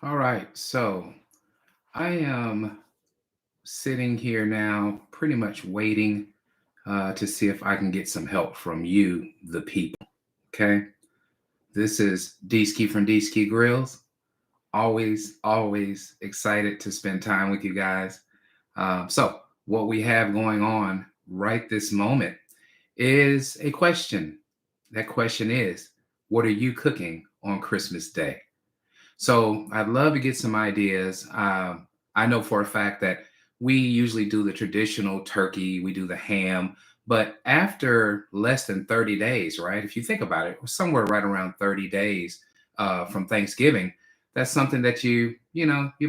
All right, so I am sitting here now, pretty much waiting to see if I can get some help from you, the people. Okay, this is Dski from Dski Grillz. Always excited to spend time with you guys. So, what we have going on right this moment is a question. That question is, what are you cooking on Christmas Day? So I'd love to get some ideas. I know for a fact that we usually do the traditional turkey, we do the ham, but after less than 30 days, right? If you think about it, somewhere right around 30 days from Thanksgiving, that's something that you've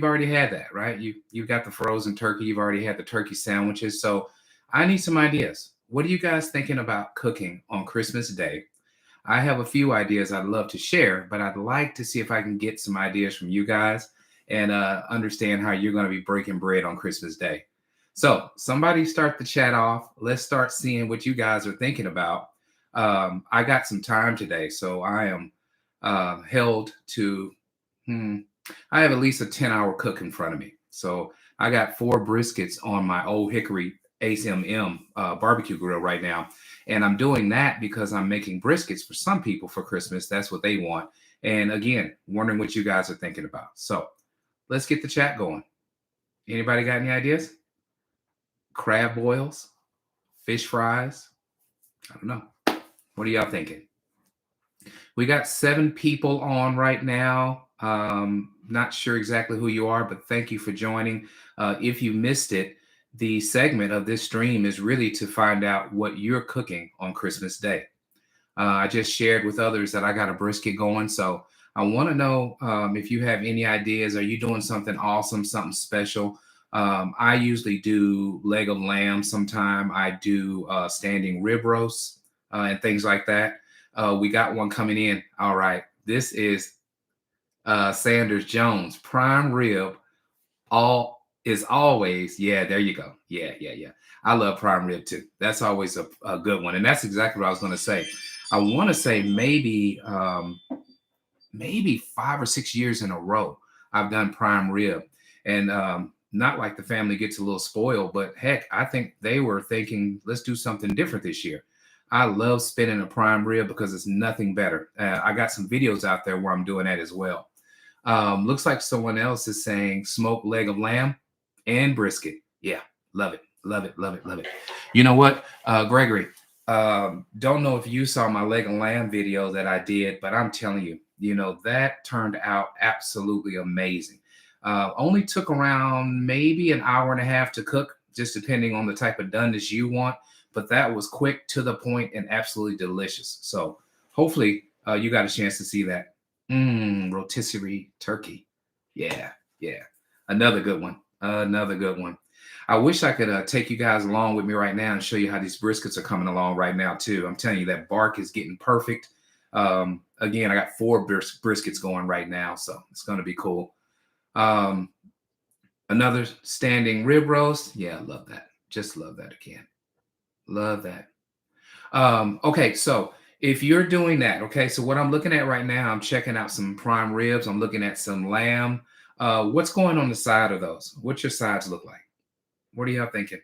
already had that, right? You've got the frozen turkey, you've already had the turkey sandwiches. So I need some ideas. What are you guys thinking about cooking on Christmas Day? I have a few ideas I'd love to share, but I'd like to see if I can get some ideas from you guys and understand how you're going to be breaking bread on Christmas Day. So, somebody start the chat off. Let's start seeing what you guys are thinking about. I got some time today, so I am held to, hmm, I have at least a 10-hour cook in front of me. So, I got 4 briskets on my old hickory ASMM barbecue grill right now. And I'm doing that because I'm making briskets for some people for Christmas. That's what they want. And again, wondering what you guys are thinking about. So let's get the chat going. Anybody got any ideas? Crab boils, fish fries? I don't know. What are y'all thinking? We got 7 people on right now. Not sure exactly who you are, but thank you for joining. If you missed it, the segment of this stream is really to find out what you're cooking on Christmas Day. I just shared with others that I got a brisket going. So I want to know if you have any ideas. Are you doing something awesome, something special? I usually do leg of lamb sometime. I do standing rib roasts and things like that. We got one coming in. All right. This is Sanders Jones. Prime rib all is always, yeah, there you go. Yeah. I love prime rib too. That's always a good one. And that's exactly what I was going to say. I want to say maybe 5 or 6 years in a row I've done prime rib. And not like the family gets a little spoiled, but heck, I think they were thinking, let's do something different this year. I love spinning a prime rib because it's nothing better. I got some videos out there where I'm doing that as well. Looks like someone else is saying smoked leg of lamb and brisket. Yeah, love it, love it, love it, love it. You know what, Gregory? Don't know if you saw my leg of lamb video that I did, but I'm telling you, that turned out absolutely amazing. Only took around maybe an hour and a half to cook, just depending on the type of doneness you want. But that was quick, to the point, and absolutely delicious. So hopefully you got a chance to see that. Rotisserie turkey. Yeah. Another good one. Another good one. I wish I could take you guys along with me right now and show you how these briskets are coming along right now too. I'm telling you, that bark is getting perfect. Again, I got 4 briskets going right now, so it's going to be cool. Another standing rib roast. Yeah, I love that. Just love that again. Love that. Okay, so if you're doing that, okay, so what I'm looking at right now, I'm checking out some prime ribs. I'm looking at some lamb. What's going on the side of those? What's your sides look like? What are y'all thinking?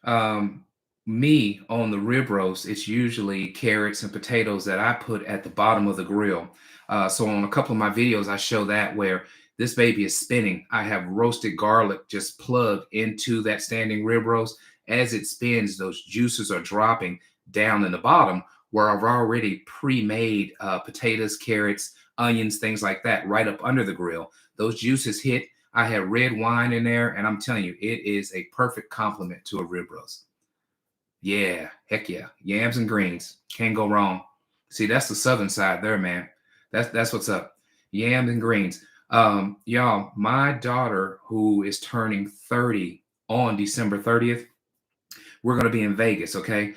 Um, Me on the rib roast, it's usually carrots and potatoes that I put at the bottom of the grill. So on a couple of my videos, I show that where this baby is spinning. I have roasted garlic just plugged into that standing rib roast. As it spins, those juices are dropping down in the bottom where I've already pre-made potatoes, carrots, onions, things like that right up under the grill. Those juices hit. I had red wine in there, and I'm telling you, it is a perfect complement to a rib roast. Yeah, heck yeah. Yams and greens. Can't go wrong. See, that's the southern side there, man. That's what's up. Yams and greens. Y'all, my daughter, who is turning 30 on December 30th, we're gonna be in Vegas, okay?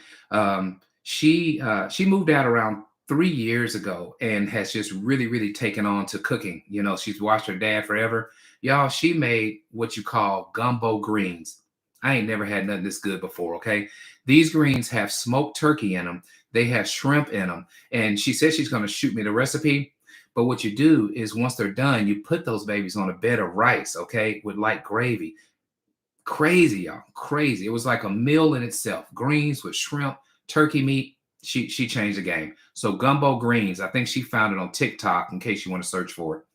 She moved out around 3 years ago and has just really taken on to cooking. She's watched her dad forever. Y'all, she made what you call gumbo greens. I ain't never had nothing this good before, okay? These greens have smoked turkey in them. They have shrimp in them. And she said she's going to shoot me the recipe. But what you do is once they're done, you put those babies on a bed of rice, okay, with light gravy. Crazy, y'all, crazy. It was like a meal in itself. Greens with shrimp, turkey meat. She changed the game. So gumbo greens. I think she found it on TikTok. In case you want to search for it.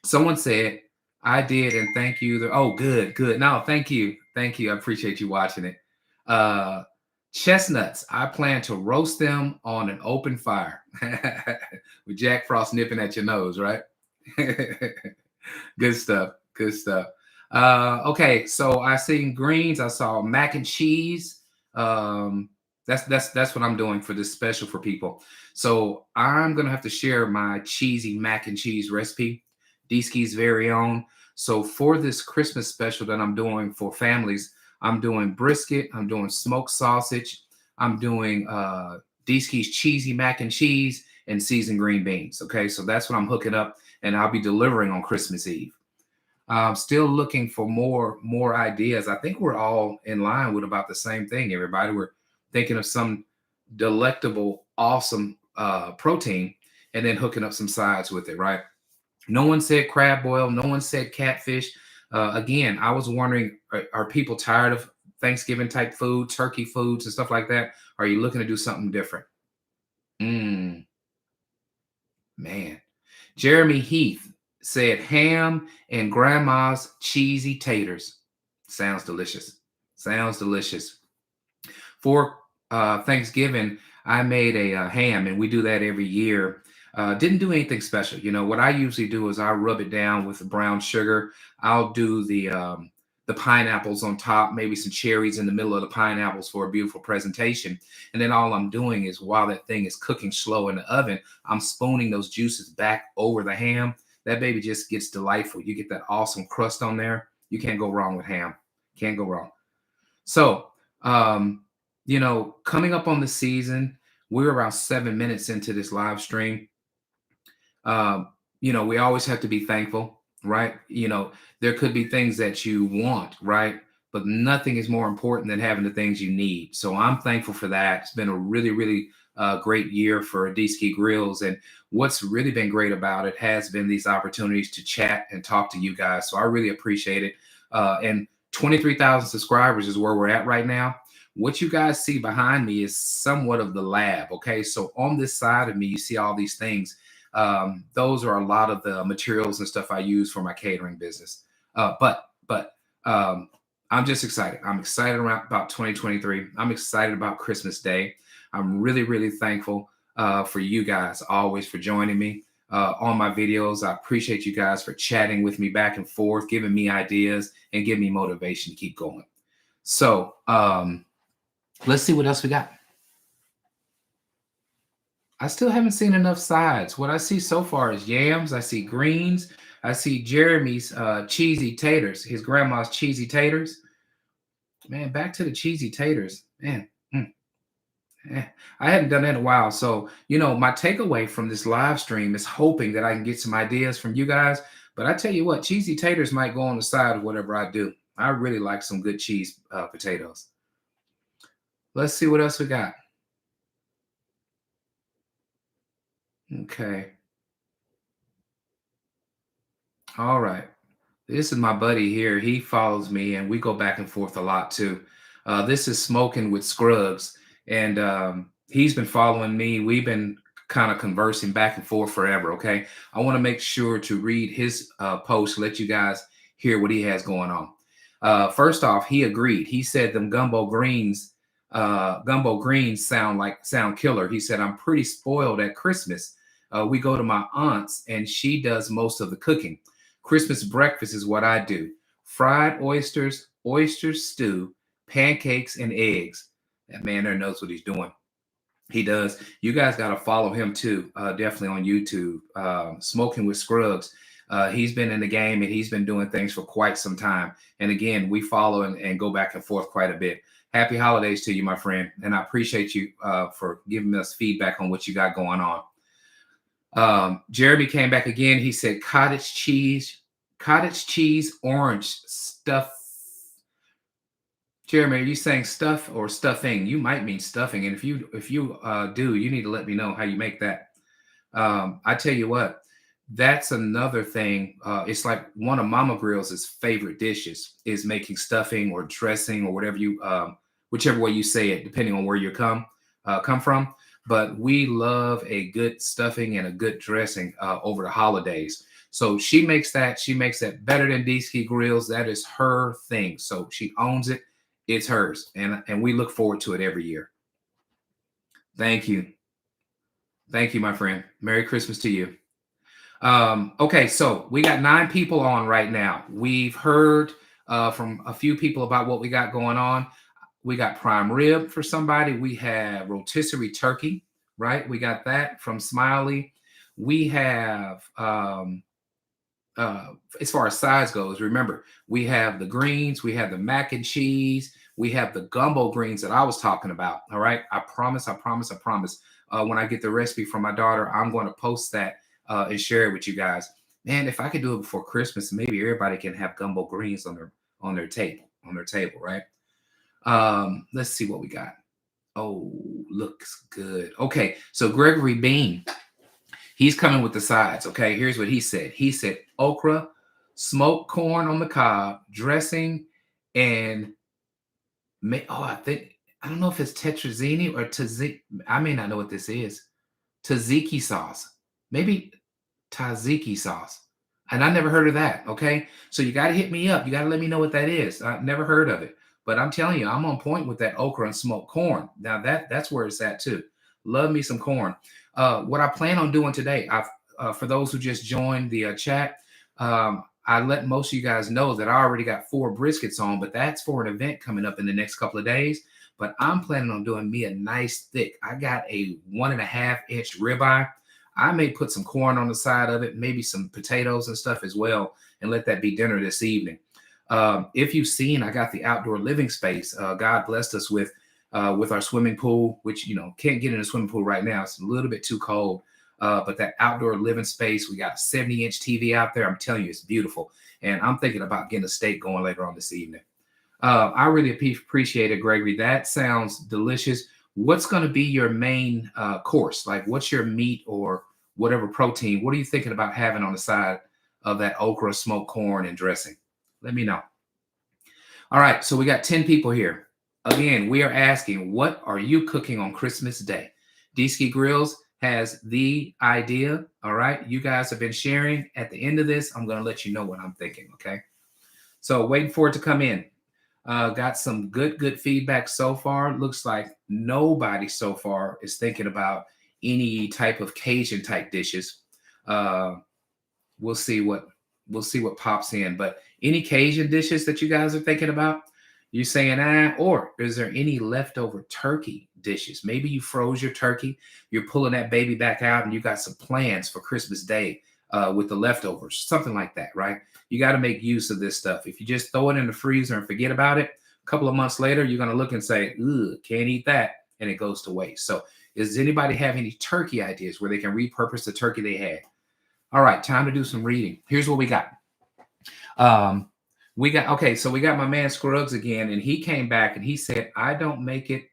Someone said I did, and thank you. Oh, good, good. No, thank you, thank you. I appreciate you watching it. Uh, Chestnuts. I plan to roast them on an open fire with Jack Frost nipping at your nose, right? Good stuff. Good stuff. Okay, so I seen greens. I saw mac and cheese. That's what I'm doing for this special for people. So I'm gonna have to share my cheesy mac and cheese recipe, Dski's very own. So for this Christmas special that I'm doing for families, I'm doing brisket. I'm doing smoked sausage. I'm doing Dski's cheesy mac and cheese and seasoned green beans. Okay, so that's what I'm hooking up, and I'll be delivering on Christmas Eve. Still looking for more ideas. I think we're all in line with about the same thing. Everybody, we're thinking of some delectable, awesome protein, and then hooking up some sides with it. Right? No one said crab boil. No one said catfish. Again, I was wondering: are people tired of Thanksgiving type food, turkey foods, and stuff like that? Are you looking to do something different? Mm, man. Jeremy Heath said ham and grandma's cheesy taters. Sounds delicious. Sounds delicious. For Thanksgiving, I made a, ham, and we do that every year. Didn't do anything special. You know what I usually do is I rub it down with the brown sugar. I'll do the pineapples on top, maybe some cherries in the middle of the pineapples for a beautiful presentation. And then all I'm doing is while that thing is cooking slow in the oven, I'm spooning those juices back over the ham. That baby just gets delightful. You get that awesome crust on there. You can't go wrong with ham. Can't go wrong. So, coming up on the season, we're about 7 minutes into this live stream. We always have to be thankful, right? There could be things that you want, right? But nothing is more important than having the things you need. So I'm thankful for that. It's been a really, really great year for Dski Grillz. And what's really been great about it has been these opportunities to chat and talk to you guys. So I really appreciate it. And 23,000 subscribers is where we're at right now. What you guys see behind me is somewhat of the lab. Okay. So on this side of me, you see all these things. Those are a lot of the materials and stuff I use for my catering business. But I'm just excited. I'm excited about 2023. I'm excited about Christmas Day. I'm really, really thankful for you guys always for joining me on my videos. I appreciate you guys for chatting with me back and forth, giving me ideas and giving me motivation to keep going. So let's see what else we got. I still haven't seen enough sides. What I see so far is yams. I see greens. I see Jeremy's cheesy taters, his grandma's cheesy taters. Man, back to the cheesy taters. Man, I hadn't done that in a while. So, my takeaway from this live stream is hoping that I can get some ideas from you guys. But I tell you what, cheesy taters might go on the side of whatever I do. I really like some good cheese potatoes. Let's see what else we got. Okay. All right. This is my buddy here. He follows me, and we go back and forth a lot too. This is Smoking with Scrubs, and he's been following me. We've been kind of conversing back and forth forever. Okay, I want to make sure to read his post, let you guys hear what he has going on. First off, he agreed. He said them gumbo greens sound killer. He said I'm pretty spoiled at Christmas. We go to my aunt's, and she does most of the cooking. Christmas breakfast is what I do. Fried oysters, oyster stew, pancakes, and eggs. That man there knows what he's doing. He does. You guys got to follow him too, definitely on YouTube. Smoking with Scrubs. He's been in the game and he's been doing things for quite some time. And again, we follow and go back and forth quite a bit. Happy holidays to you, my friend. And I appreciate you for giving us feedback on what you got going on. Jeremy came back again. He said cottage cheese, orange stuff. Jeremy, are you saying stuff or stuffing? You might mean stuffing. And if you do, you need to let me know how you make that. I tell you what, that's another thing. It's like one of Mama Grill's favorite dishes is making stuffing or dressing or whatever you, whichever way you say it, depending on where you come from. But we love a good stuffing and a good dressing over the holidays. So she makes that. She makes that better than Dski Grillz. That is her thing. So she owns it. It's hers, and we look forward to it every year. Thank you, thank you, my friend. Merry Christmas to you. Okay, so we got 9 people on right now. We've heard from a few people about what we got going on. We got prime rib for somebody. We have rotisserie turkey, right? We got that from Smiley. We have, as far as size goes, remember, we have the greens, we have the mac and cheese, we have the gumbo greens that I was talking about. All right. I promise, I promise, I promise. When I get the recipe from my daughter, I'm going to post that and share it with you guys. Man, if I could do it before Christmas, maybe everybody can have gumbo greens on their table, right? Let's see what we got. Oh, looks good. Okay, so Gregory Bean, he's coming with the sides. Okay, here's what he said. He said okra, smoked corn on the cob, dressing, and I don't know if it's tetrazzini or tzatziki. I may not know what this is. Tzatziki sauce, maybe tzatziki sauce, and I never heard of that. Okay, so you got to hit me up. You got to let me know what that is. I've never heard of it, but I'm telling you, I'm on point with that okra and smoked corn. Now that's where it's at too. Love me some corn. What I plan on doing today, for those who just joined the chat, I let most of you guys know that I already got 4 briskets on, but that's for an event coming up in the next couple of days. But I'm planning on doing me a nice thick. I got a 1.5 inch ribeye. I may put some corn on the side of it, maybe some potatoes and stuff as well, and let that be dinner this evening. If you've seen, I got the outdoor living space. God blessed us with our swimming pool, which can't get in a swimming pool right now. It's a little bit too cold. But that outdoor living space, we got a 70-inch TV out there. I'm telling you, it's beautiful. And I'm thinking about getting a steak going later on this evening. I really appreciate it, Gregory. That sounds delicious. What's going to be your main course? Like, what's your meat or whatever protein? What are you thinking about having on the side of that okra, smoked corn, and dressing? Let me know. All right, so we got 10 people here. Again, we are asking, what are you cooking on Christmas Day? Dski Grillz has the idea. All right, you guys have been sharing. At the end of this, I'm going to let you know what I'm thinking. Okay, so waiting for it to come in. Got some good feedback so far. Looks like nobody so far is thinking about any type of Cajun type dishes. We'll see what pops in. But any Cajun dishes that you guys are thinking about? You saying or is there any leftover turkey dishes? Maybe you froze your turkey, you're pulling that baby back out, and you got some plans for Christmas Day with the leftovers, something like that, right? You got to make use of this stuff. If you just throw it in the freezer and forget about it, a couple of months later, you're going to look and say, "Ugh, can't eat that," and it goes to waste. So, does anybody have any turkey ideas where they can repurpose the turkey they had? All right, time to do some reading. Here's what we got. So we got my man Scruggs again, and he came back and he said, I don't make it,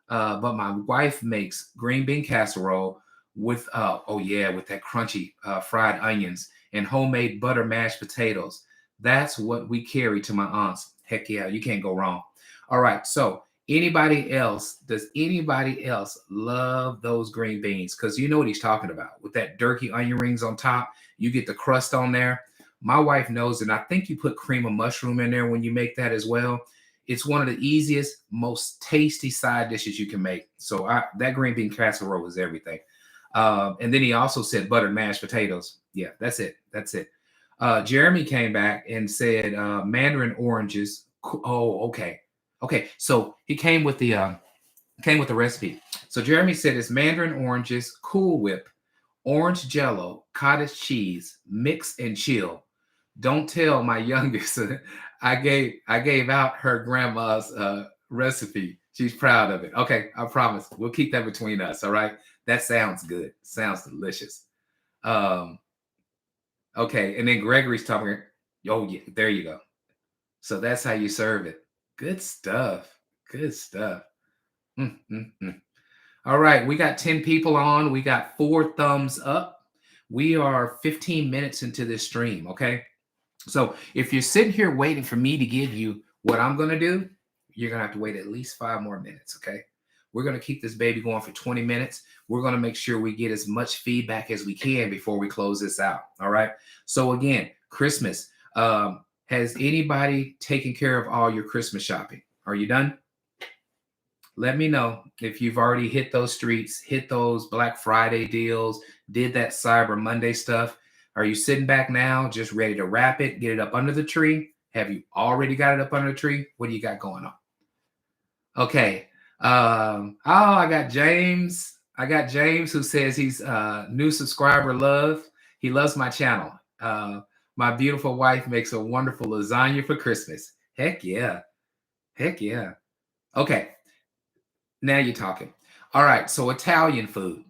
but my wife makes green bean casserole with with that crunchy fried onions and homemade butter mashed potatoes. That's what we carry to my aunts. Heck yeah, you can't go wrong. All right, so does anybody else love those green beans? Because you know what he's talking about. With that dirty onion rings on top, you get the crust on there. My wife knows, and I think you put cream of mushroom in there when you make that as well. It's one of the easiest, most tasty side dishes you can make. So that green bean casserole is everything. And then he also said buttered mashed potatoes. Yeah, that's it. That's it. Jeremy came back and said mandarin oranges. Oh, okay. Okay, so he came with the recipe. So Jeremy said it's mandarin oranges, Cool Whip, orange jello, cottage cheese, mix and chill. Don't tell my youngest. I gave out her grandma's recipe. She's proud of it. Okay, I promise. We'll keep that between us. All right. That sounds good. Sounds delicious. Okay, and then Gregory's talking. Oh yeah, there you go. So that's how you serve it. Good stuff. Good stuff. Mm, mm, mm. All right, we got 10 people on. We got 4 thumbs up. We are 15 minutes into this stream, okay? So if you're sitting here waiting for me to give you what I'm going to do, you're going to have to wait at least 5 more minutes, okay? We're going to keep this baby going for 20 minutes. We're going to make sure we get as much feedback as we can before we close this out, all right? So again, Christmas. Has anybody taken care of all your Christmas shopping? Are you done? Let me know if you've already hit those streets, hit those Black Friday deals, did that Cyber Monday stuff. Are you sitting back now, just ready to wrap it, get it up under the tree? Have you already got it up under the tree? What do you got going on? Okay. I got James. I got James who says he's new subscriber love. He loves my channel. My beautiful wife makes a wonderful lasagna for Christmas. Heck yeah. Heck yeah. Okay. Now you're talking. All right. So Italian food.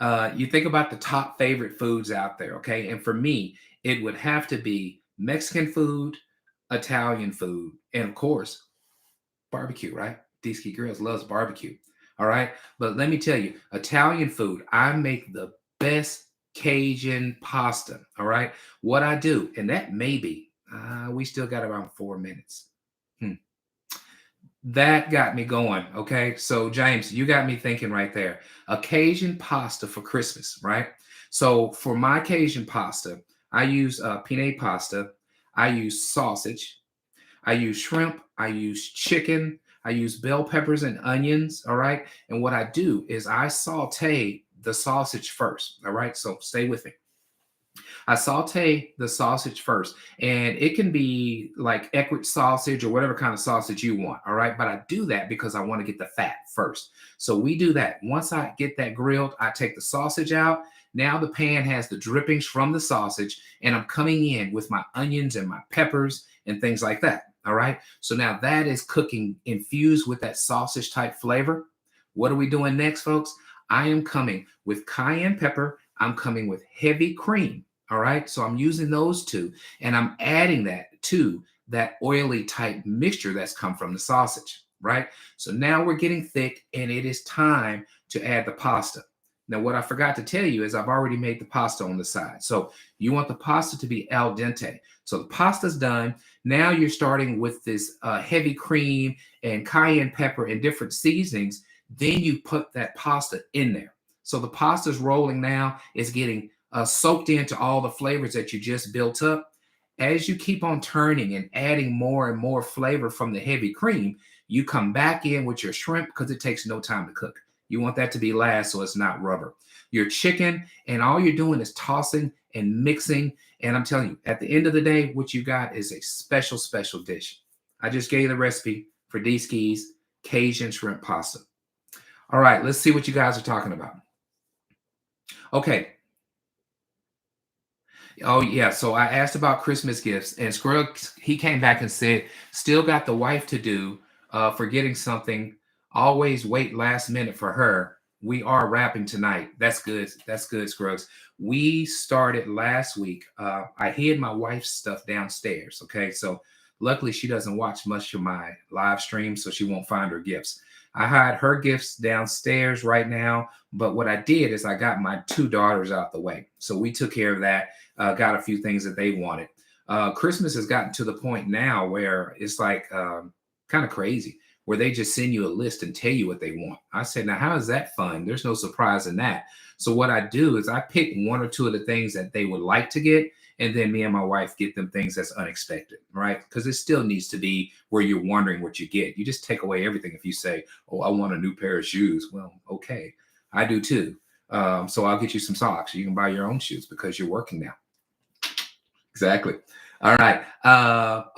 You think about the top favorite foods out there. Okay. And for me, it would have to be Mexican food, Italian food, and of course, barbecue, right? Dski Grillz loves barbecue. All right. But let me tell you, Italian food, I make the best Cajun pasta. All right. What I do, and that may be, we still got around 4 minutes. That got me going. Okay. So, James, you got me thinking right there. A Cajun pasta for Christmas, right? So, for my Cajun pasta, I use penne pasta, I use sausage, I use shrimp, I use chicken, I use bell peppers and onions. All right. And what I do is I saute the sausage first. All right. So, stay with me. I saute the sausage first, and it can be like Eckrich sausage or whatever kind of sausage you want. All right. But I do that because I want to get the fat first. So we do that. Once I get that grilled, I take the sausage out. Now the pan has the drippings from the sausage, and I'm coming in with my onions and my peppers and things like that. All right. So now that is cooking infused with that sausage type flavor. What are we doing next, folks? I am coming with cayenne pepper. I'm coming with heavy cream. All right. So I'm using those two and I'm adding that to that oily type mixture that's come from the sausage. Right. So now we're getting thick and it is time to add the pasta. Now, what I forgot to tell you is I've already made the pasta on the side. So you want the pasta to be al dente. So the pasta's done. Now you're starting with this heavy cream and cayenne pepper and different seasonings. Then you put that pasta in there. So the pasta's rolling now. It's getting soaked into all the flavors that you just built up. As you keep on turning and adding more and more flavor from the heavy cream, you come back in with your shrimp because it takes no time to cook. You want that to be last so it's not rubber. Your chicken, and all you're doing is tossing and mixing. And I'm telling you, at the end of the day, what you got is a special, special dish. I just gave you the recipe for Dski's Cajun shrimp pasta. All right, let's see what you guys are talking about. Okay. Oh yeah. So I asked about Christmas gifts, and Scruggs he came back and said, still got the wife to do for getting something. Always wait last minute for her. We are wrapping tonight. That's good. That's good, Scruggs. We started last week. I hid my wife's stuff downstairs. Okay, so luckily she doesn't watch much of my live stream, so she won't find her gifts. I hide her gifts downstairs right now. But what I did is I got my 2 daughters out the way. So we took care of that, got a few things that they wanted. Christmas has gotten to the point now where it's like kind of crazy, where they just send you a list and tell you what they want. I said, now, how is that fun? There's no surprise in that. So what I do is I pick 1 or 2 of the things that they would like to get, and then me and my wife get them things that's unexpected, right? Because it still needs to be where you're wondering what you get. You just take away everything if you say, oh, I want a new pair of shoes. Well, okay, I do too. So I'll get you some socks. You can buy your own shoes because you're working now. Exactly. All right.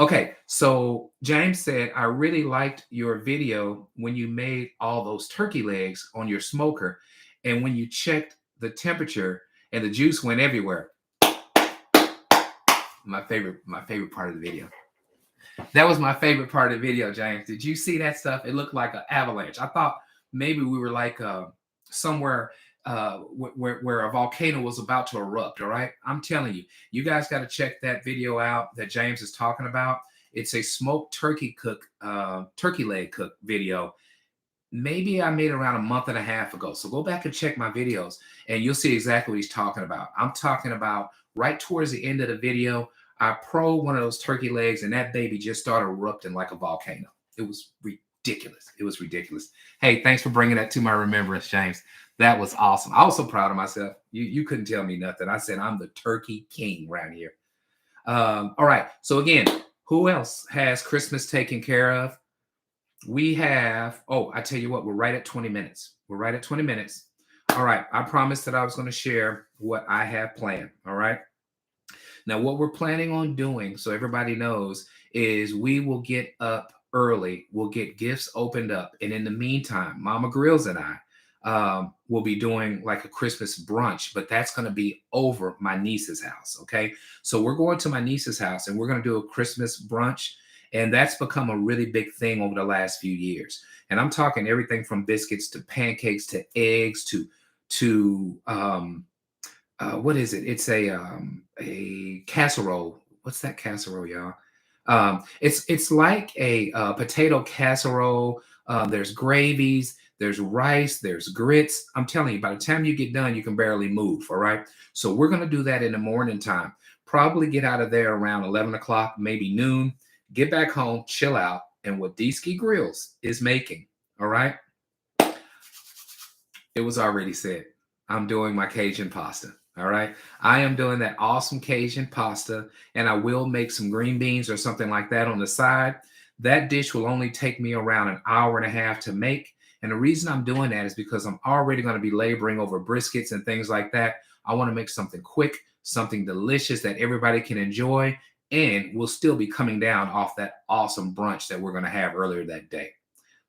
Okay. So James said, I really liked your video when you made all those turkey legs on your smoker. And when you checked the temperature and the juice went everywhere. My favorite part of the video. That was my favorite part of the video, James. Did you see that stuff? It looked like an avalanche. I thought maybe we were like somewhere where a volcano was about to erupt. All right. I'm telling you, you guys got to check that video out that James is talking about. It's a smoked turkey leg cook video. maybe I made around a month and a half ago. So go back and check my videos and you'll see exactly what he's talking about. I'm talking about right towards the end of the video, I probed one of those turkey legs and that baby just started erupting like a volcano. It was ridiculous. It was ridiculous. Hey, thanks for bringing that to my remembrance, James. That was awesome. I was so proud of myself. You couldn't tell me nothing. I said, I'm the turkey king around here. All right. So again, who else has Christmas taken care of? We have, oh, I tell you what, we're right at 20 minutes. We're right at 20 minutes. All right. I promised that I was going to share what I have planned. All right. Now, what we're planning on doing, so everybody knows, is we will get up early. We'll get gifts opened up. And in the meantime, Mama Grills and I will be doing like a Christmas brunch, but that's going to be over my niece's house. Okay. So we're going to my niece's house and we're going to do a Christmas brunch. And that's become a really big thing over the last few years. And I'm talking everything from biscuits to pancakes to eggs to what is it? It's a casserole. What's that casserole, y'all? It's like a potato casserole. There's gravies, there's rice, there's grits. I'm telling you, by the time you get done, you can barely move. All right. So we're gonna do that in the morning time. Probably get out of there around 11 o'clock, maybe noon. Get back home, chill out, and what Dski Grillz is making. All right. It was already said. I'm doing my Cajun pasta. All right. I am doing that awesome Cajun pasta, and I will make some green beans or something like that on the side. That dish will only take me around an hour and a half to make. And the reason I'm doing that is because I'm already going to be laboring over briskets and things like that. I want to make something quick, something delicious that everybody can enjoy, and we'll still be coming down off that awesome brunch that we're going to have earlier that day.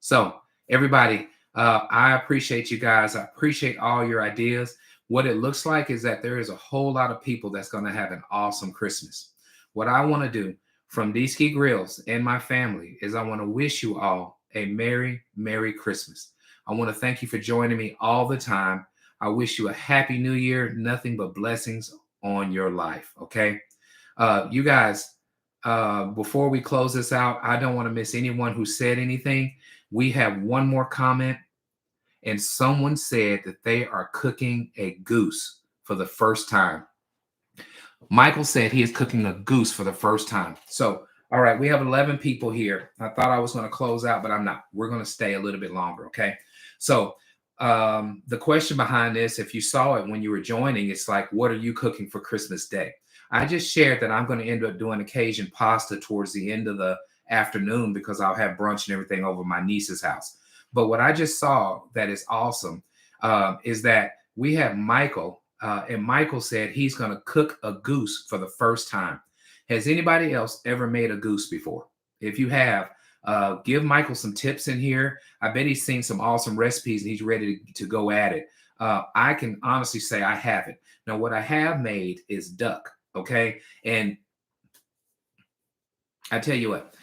So, everybody, I appreciate you guys. I appreciate all your ideas. What it looks like is that there is a whole lot of people that's going to have an awesome Christmas. What I want to do from Dski Grillz and my family is I want to wish you all a Merry, Merry Christmas. I want to thank you for joining me all the time. I wish you a Happy New Year, nothing but blessings on your life, okay? You guys, before we close this out, I don't want to miss anyone who said anything. We have one more comment. And someone said that they are cooking a goose for the first time. Michael said he is cooking a goose for the first time. So, all right, we have 11 people here. I thought I was going to close out, but I'm not. We're going to stay a little bit longer, okay? So, the question behind this, if you saw it when you were joining, it's like, what are you cooking for Christmas Day? I just shared that I'm going to end up doing Cajun pasta towards the end of the afternoon because I'll have brunch and everything over my niece's house. But what I just saw that is awesome is that we have Michael, and Michael said he's going to cook a goose for the first time. Has anybody else ever made a goose before? If you have, give Michael some tips in here. I bet he's seen some awesome recipes and he's ready to go at it. I can honestly say I haven't. Now, what I have made is duck, okay? And I tell you what,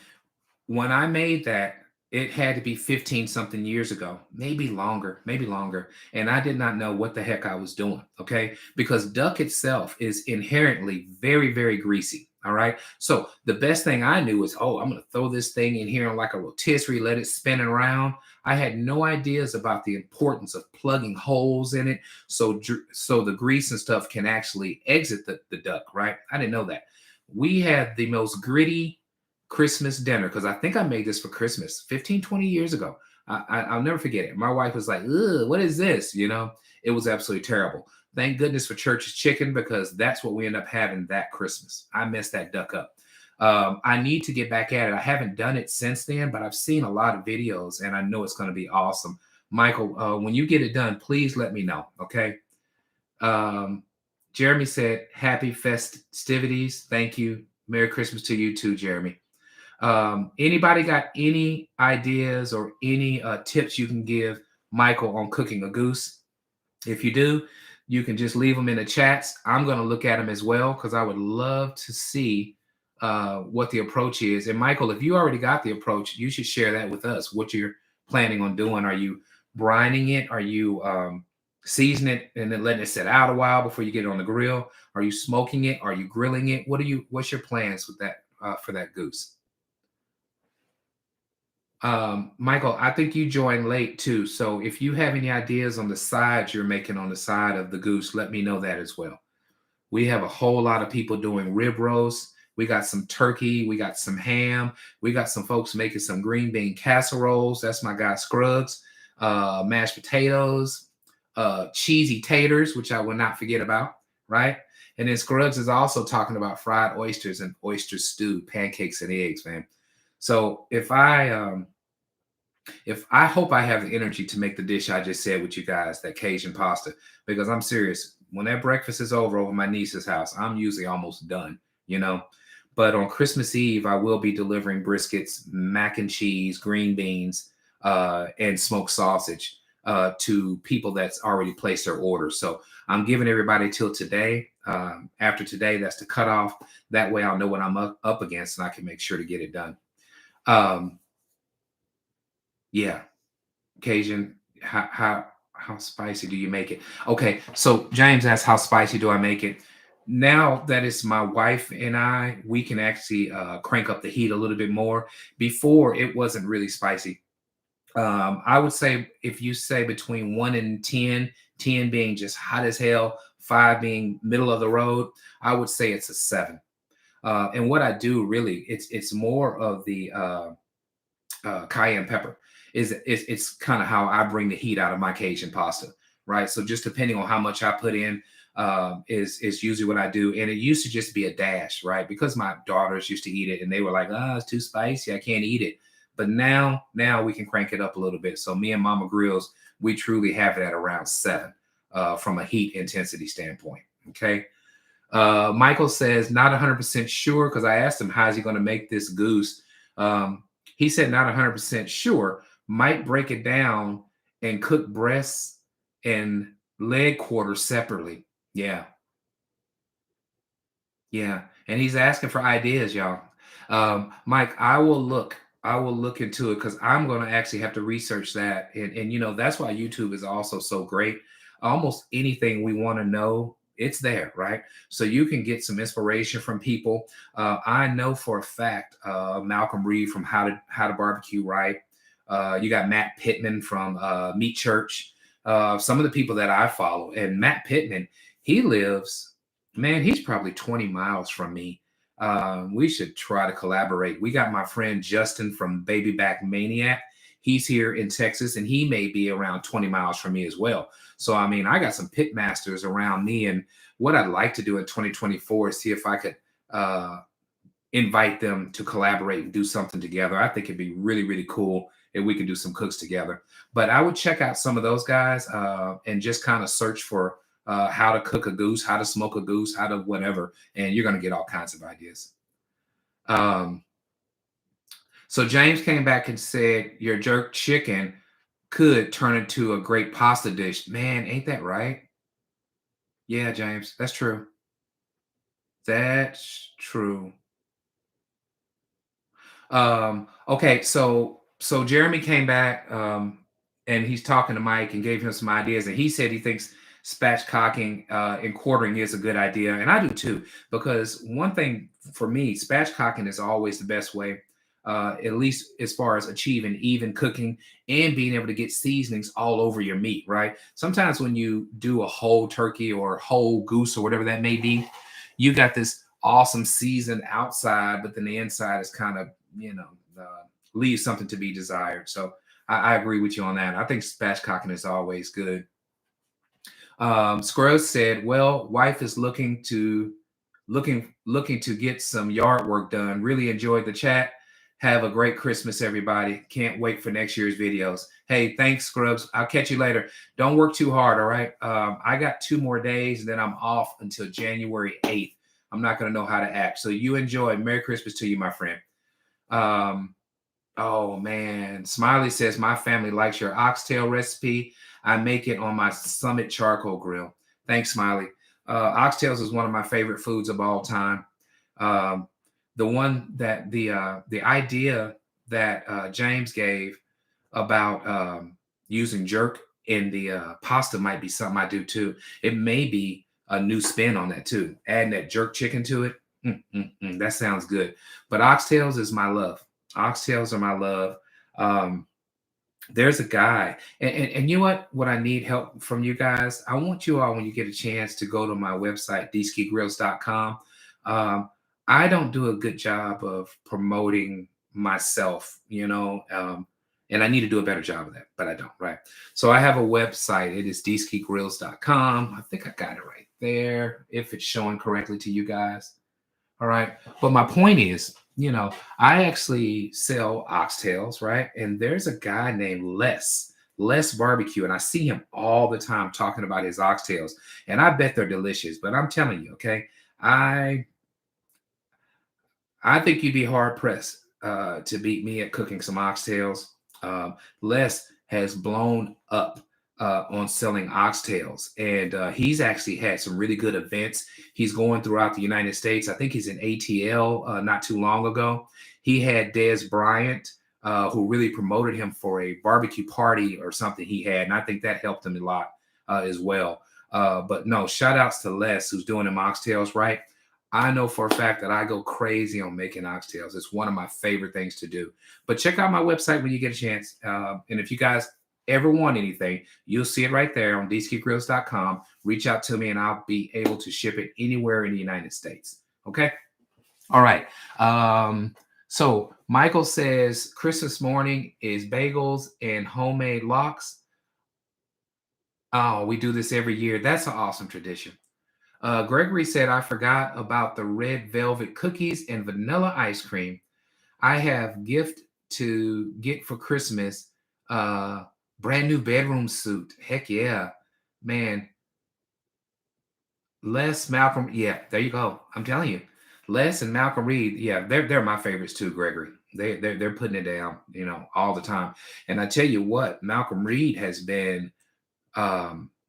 when I made that, it had to be 15 something years ago, maybe longer, maybe longer. And I did not know what the heck I was doing. Okay. Because duck itself is inherently very, very greasy. All right. So the best thing I knew was, oh, I'm going to throw this thing in here on like a rotisserie, let it spin around. I had no ideas about the importance of plugging holes in it. So the grease and stuff can actually exit the duck. Right. I didn't know that. We had the most gritty Christmas dinner because I think I made this for Christmas 15, 20 years ago. I'll never forget it. My wife was like, ugh, what is this? You know, it was absolutely terrible. Thank goodness for Church's chicken because that's what we end up having that Christmas. I messed that duck up. I need to get back at it. I haven't done it since then, but I've seen a lot of videos and I know it's going to be awesome. Michael, when you get it done, please let me know. Okay. Jeremy said, happy festivities. Thank you. Merry Christmas to you too, Jeremy. Anybody got any ideas or any tips you can give Michael on cooking a goose? If you do, you can just leave them in the chats. I'm going to look at them as well because I would love to see what the approach is. And Michael, if you already got the approach, you should share that with us. What you're planning on doing? Are you brining it? Are you seasoning it and then letting it sit out a while before you get it on the grill? Are you smoking it? Are you grilling it? What's your plans with that for that goose? Michael, I think you joined late too. So if you have any ideas on the sides you're making on the side of the goose, let me know that as well. We have a whole lot of people doing rib roast. We got some turkey. We got some ham. We got some folks making some green bean casseroles. That's my guy Scruggs. Mashed potatoes, cheesy taters, which I will not forget about, right? And then Scruggs is also talking about fried oysters and oyster stew, pancakes and eggs, man. So if I hope I have the energy to make the dish I just said with you guys, that Cajun pasta, because I'm serious. When that breakfast is over my niece's house, I'm usually almost done, you know. But on Christmas Eve, I will be delivering briskets, mac and cheese, green beans, and smoked sausage to people that's already placed their orders. So I'm giving everybody till today. After today, that's the cutoff. That way I'll know what I'm up against and I can make sure to get it done. Um, yeah. Cajun, how spicy do you make it? Okay, so James asked, how spicy do I make it? Now that it's my wife and I, we can actually crank up the heat a little bit more. Before, it wasn't really spicy. I would say if you say between 1 and 10, 10 being just hot as hell, five being middle of the road, I would say it's a seven. And what I do really, it's more of the cayenne pepper. It's kind of how I bring the heat out of my Cajun pasta, right? So just depending on how much I put in, is usually what I do. And it used to just be a dash, right? Because my daughters used to eat it and they were like, "Ah, it's too spicy. I can't eat it." But now we can crank it up a little bit. So me and Mama Grillz, we truly have it at around seven from a heat intensity standpoint. Okay. Michael says not 100% sure because I asked him how's he going to make this goose. He said not 100% sure. Might break it down and cook breasts and leg quarters separately. Yeah, yeah. And he's asking for ideas, y'all. Mike, I will look. I will look into it because I'm going to actually have to research that. And you know that's why YouTube is also so great. Almost anything we want to know, it's there, right? So you can get some inspiration from people. I know for a fact, Malcolm Reed from How to Barbecue Right. You got Matt Pittman from Meat Church. Some of the people that I follow, and Matt Pittman, he lives, man, he's probably 20 miles from me. We should try to collaborate. We got my friend Justin from Baby Back Maniac. He's here in Texas, and he may be around 20 miles from me as well. So, I mean, I got some pit masters around me. And what I'd like to do in 2024 is see if I could invite them to collaborate and do something together. I think it'd be really, really cool if we could do some cooks together. But I would check out some of those guys and just kind of search for how to cook a goose, how to smoke a goose, how to whatever, and you're going to get all kinds of ideas. Um, so James came back and said your jerk chicken could turn into a great pasta dish. Man, ain't that right? Yeah, James, that's true. That's true. Okay, so Jeremy came back and he's talking to Mike and gave him some ideas, and he said he thinks spatchcocking and quartering is a good idea, and I do too. Because one thing for me, spatchcocking is always the best way, at least as far as achieving even cooking and being able to get seasonings all over your meat. Right? Sometimes when you do a whole turkey or whole goose or whatever that may be, you got this awesome season outside, but then the inside is kind of leaves something to be desired. So I agree with you on that. I think spatchcocking is always good. Scruggs said, "Well, wife is looking to get some yard work done. Really enjoyed the chat. Have a great Christmas, everybody. Can't wait for next year's videos." Hey, thanks, Scruggs. I'll catch you later. Don't work too hard, all right? I got 2 more days, and then I'm off until January 8th. I'm not going to know how to act. So you enjoy. Merry Christmas to you, my friend. Oh man, Smiley says my family likes your oxtail recipe. I make it on my Summit charcoal grill. Thanks, Smiley. Oxtails is one of my favorite foods of all time. Um, the one that the idea that James gave about using jerk in the pasta might be something I do too. It may be a new spin on that too. Adding that jerk chicken to it. That sounds good. But oxtails is my love. Oxtails are my love. Um, there's a guy, and you know what I need help from you guys. I want you all, when you get a chance, to go to my website, dskigrills.com. Um, I don't do a good job of promoting myself, and I need to do a better job of that, but I don't, right? So I have a website. It is dskigrills.com. I think I got it right there, if it's showing correctly to you guys. All right. But my point is, I actually sell oxtails, right? And there's a guy named Les Barbecue, and I see him all the time talking about his oxtails. And I bet they're delicious. But I'm telling you, okay, I I think you'd be hard pressed to beat me at cooking some oxtails. Les has blown up on selling oxtails, and he's actually had some really good events. He's going throughout the United States. I think he's in ATL not too long ago. He had Des Bryant, who really promoted him for a barbecue party or something he had, and I think that helped him a lot as well. But no, shout outs to Les, who's doing them oxtails right. I know for a fact that I go crazy on making oxtails. It's one of my favorite things to do. But check out my website when you get a chance. And if you guys ever want anything, you'll see it right there on dskigrills.com. Reach out to me and I'll be able to ship it anywhere in the United States. Okay? All right. So Michael says Christmas morning is bagels and homemade lox. Oh, we do this every year. That's an awesome tradition. Gregory said, I forgot about the red velvet cookies and vanilla ice cream. I have gift to get for Christmas. Brand new bedroom suit. Heck yeah. Man. Les, Malcolm. Yeah, there you go. I'm telling you. Les and Malcolm Reed. Yeah, they're my favorites too, Gregory. They're putting it down, all the time. And I tell you what, Malcolm Reed has been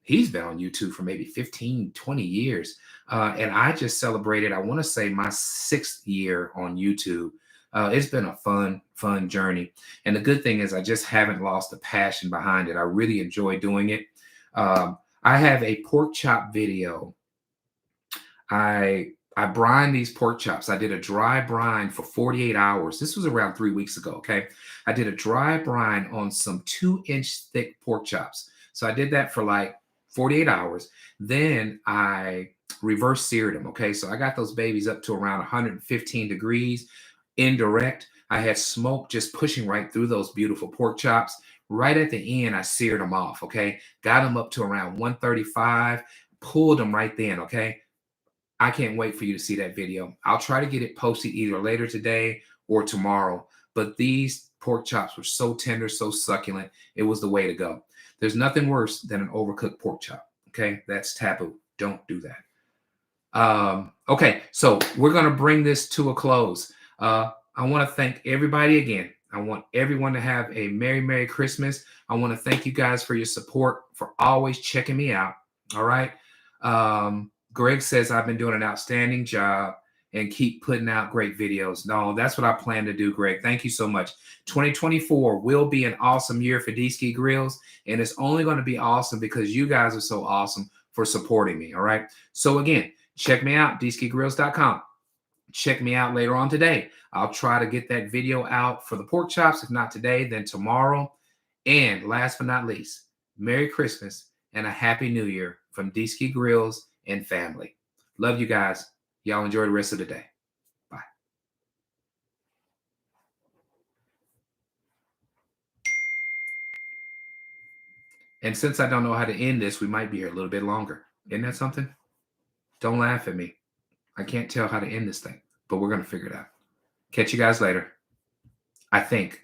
he's been on YouTube for maybe 15, 20 years. And I just celebrated, I want to say, my 6th year on YouTube. It's been a fun journey. And the good thing is I just haven't lost the passion behind it. I really enjoy doing it. I have a pork chop video. I brine these pork chops. I did a dry brine for 48 hours. This was around 3 weeks ago, okay? I did a dry brine on some 2-inch thick pork chops. So I did that for like 48 hours. Then I reverse seared them, okay? So I got those babies up to around 115 degrees, indirect. I had smoke just pushing right through those beautiful pork chops. Right at the end, I seared them off, okay? Got them up to around 135, pulled them right then, okay? I can't wait for you to see that video. I'll try to get it posted either later today or tomorrow. But these pork chops were so tender, so succulent. It was the way to go. There's nothing worse than an overcooked pork chop. Okay, that's taboo. Don't do that. Okay, so we're going to bring this to a close. I want to thank everybody again. I want everyone to have a Merry Christmas. I want to thank you guys for your support, for always checking me out. All right. Greg says I've been doing an outstanding job and keep putting out great videos. No, that's what I plan to do, Greg. Thank you so much. 2024 will be an awesome year for Dski Grillz, and it's only going to be awesome because you guys are so awesome for supporting me, all right? So again, check me out, dskigrills.com. Check me out later on today. I'll try to get that video out for the pork chops. If not today, then tomorrow. And last but not least, Merry Christmas and a Happy New Year from Dski Grillz and family. Love you guys. Y'all enjoy the rest of the day. Bye. And since I don't know how to end this, we might be here a little bit longer. Isn't that something? Don't laugh at me. I can't tell how to end this thing, but we're going to figure it out. Catch you guys later. I think.